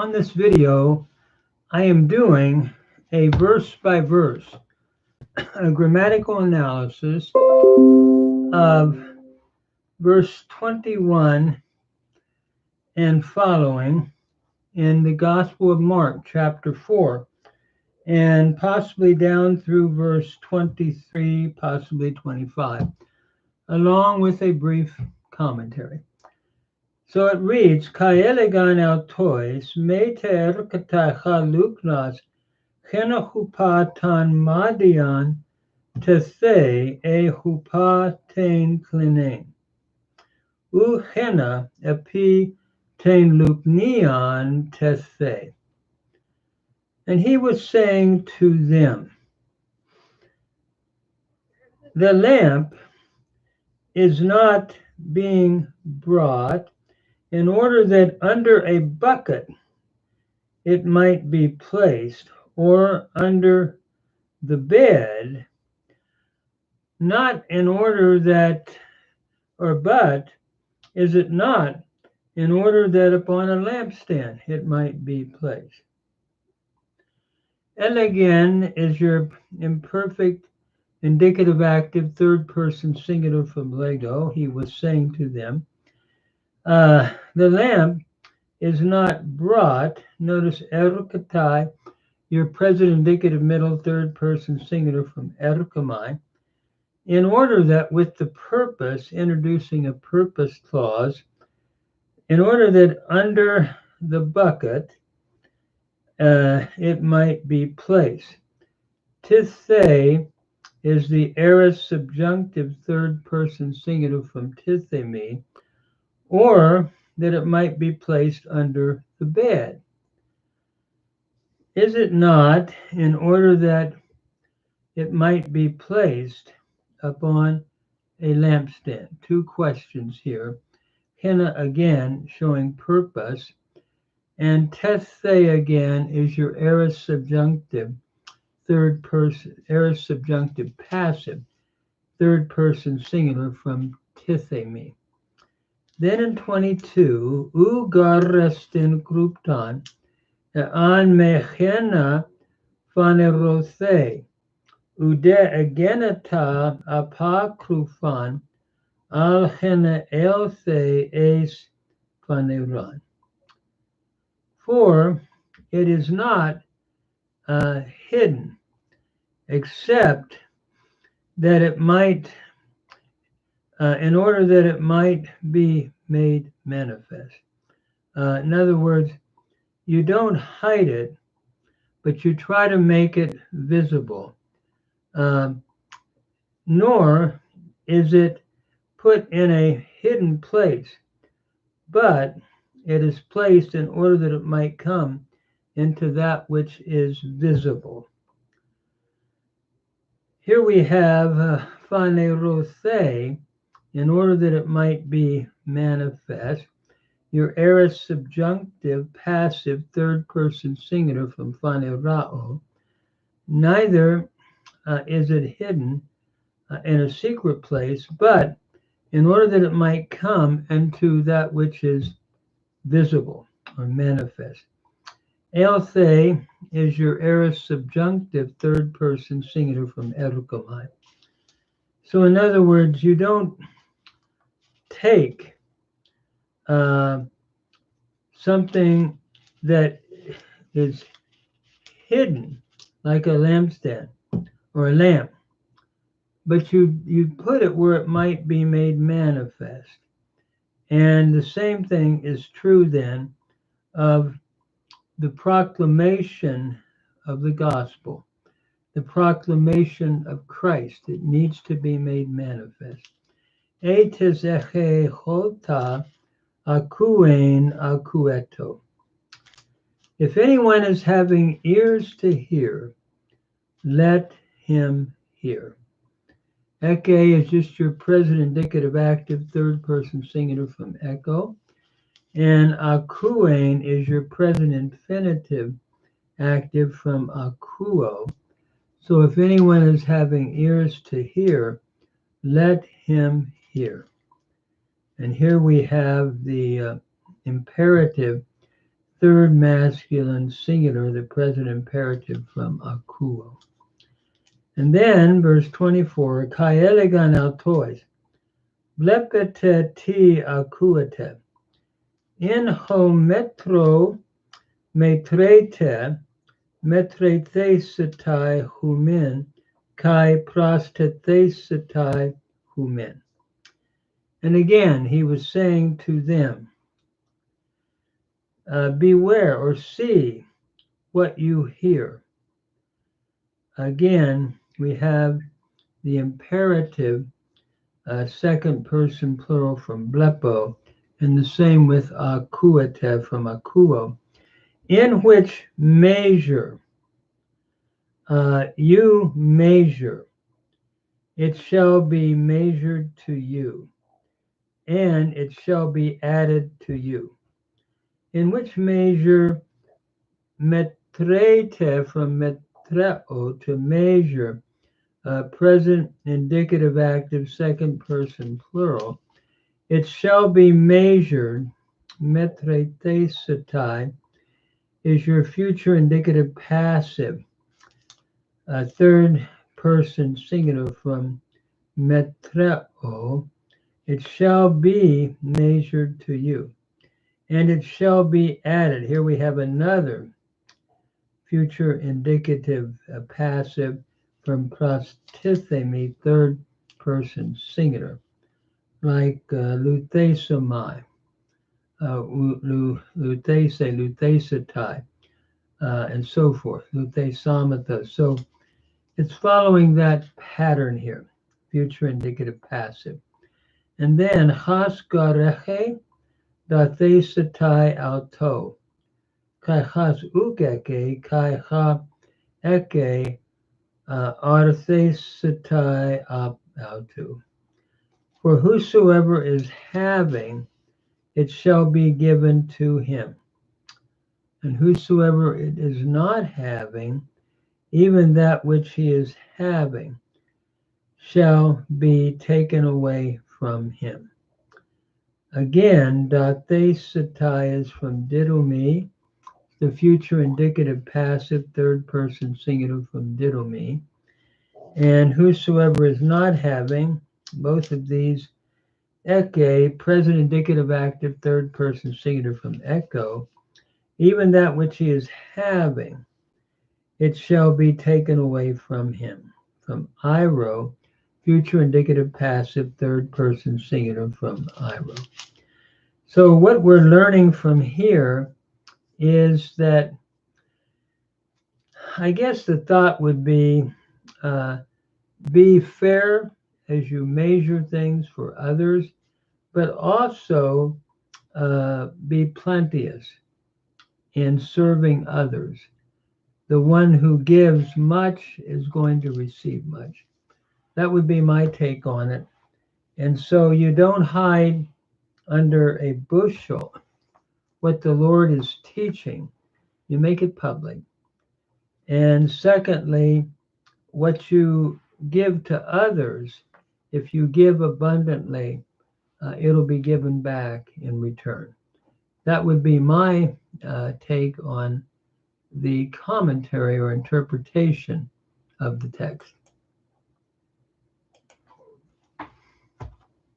On this video, I am doing a verse-by-verse, a grammatical analysis of verse 21 and following in the Gospel of Mark, chapter 4, and possibly down through verse 23, possibly 25, along with a brief commentary. So it reads, Kaelegan autois meter katacha luknas chenachupa tan madian tethe e hupa ten klinen. U chena epi ten luknian tethe. And he was saying to them, the lamp is not being brought in order that under a bucket it might be placed, or under the bed, not in order that, but is it not in order that upon a lampstand it might be placed. Elegan is your imperfect indicative active third person singular from Lego. He was saying to them, the lamp is not brought. Notice erukatai, your present indicative middle third person singular from erukamai, in order that with the purpose, introducing a purpose clause, in order that under the bucket it might be placed. Tithe is the aorist subjunctive third person singular from tithemi, or that it might be placed under the bed. Is it not in order that it might be placed upon a lampstand? Two questions here. Henna again showing purpose, and tethe again is your aorist subjunctive third person, aorist subjunctive passive third person singular from tithemi. Then in 22, u garestin kruptan an mechena phanerothe, ude agenata apakrufan al hena elthe es phaneron. For it is not hidden, except that it might, in order that it might be made manifest. In other words, you don't hide it, but you try to make it visible. Nor is it put in a hidden place, but it is placed in order that it might come into that which is visible. Here we have phanerothe, in order that it might be manifest, your aorist subjunctive passive third person singular from phanerao. Neither is it hidden in a secret place, but in order that it might come into that which is visible or manifest. Elthe is your aorist subjunctive third person singular from erukamai. So in other words, you don't take something that is hidden, like a lampstand or a lamp, but you put it where it might be made manifest. And the same thing is true then of the proclamation of the gospel, the proclamation of Christ. It needs to be made manifest. Etes eche chota akuen akueto. If anyone is having ears to hear, let him hear. Eke is just your present indicative active third person singular from echo, and akuen is your present infinitive active from akuo. So if anyone is having ears to hear, let him hear. And here we have the imperative third masculine singular, the present imperative from akuo. And then verse 24, kai elegan autois, blepete ti akuete, in ho metro metrete, metrethesetai humin, kai prostethesetai humin. And again, he was saying to them, beware or see what you hear. Again, we have the imperative second person plural from blepo, and the same with akuete from akuo, in which measure you measure, it shall be measured to you, and it shall be added to you. In which measure metrete from metreo, to measure, present indicative active second person plural, it shall be measured, metrethesetai, is your future indicative passive, third person singular from metreo, it shall be measured to you, and it shall be added. Here we have another future indicative passive from prostithemi, third person singular, like luthesomai, luthese, luthesetai, and so forth, luthesamata. So it's following that pattern here, future indicative passive. And then has gareche dathesetai auto, kai has ugeke, kai ha eke arthesetai auto. For whosoever is having, it shall be given to him. And whosoever it is not having, even that which he is having, shall be taken away from him. Again, dathesetai is from didomi, the future indicative passive, third person singular from didomi. And whosoever is not having, both of these, eke, present indicative active, third person singular from echo, even that which he is having, it shall be taken away from him. From iro, future indicative passive, third person singular from iro. So what we're learning from here is that, I guess the thought would be fair as you measure things for others, but also be plenteous in serving others. The one who gives much is going to receive much. That would be my take on it. And so you don't hide under a bushel what the Lord is teaching. You make it public. And secondly, what you give to others, if you give abundantly, it'll be given back in return. That would be my take on the commentary or interpretation of the text.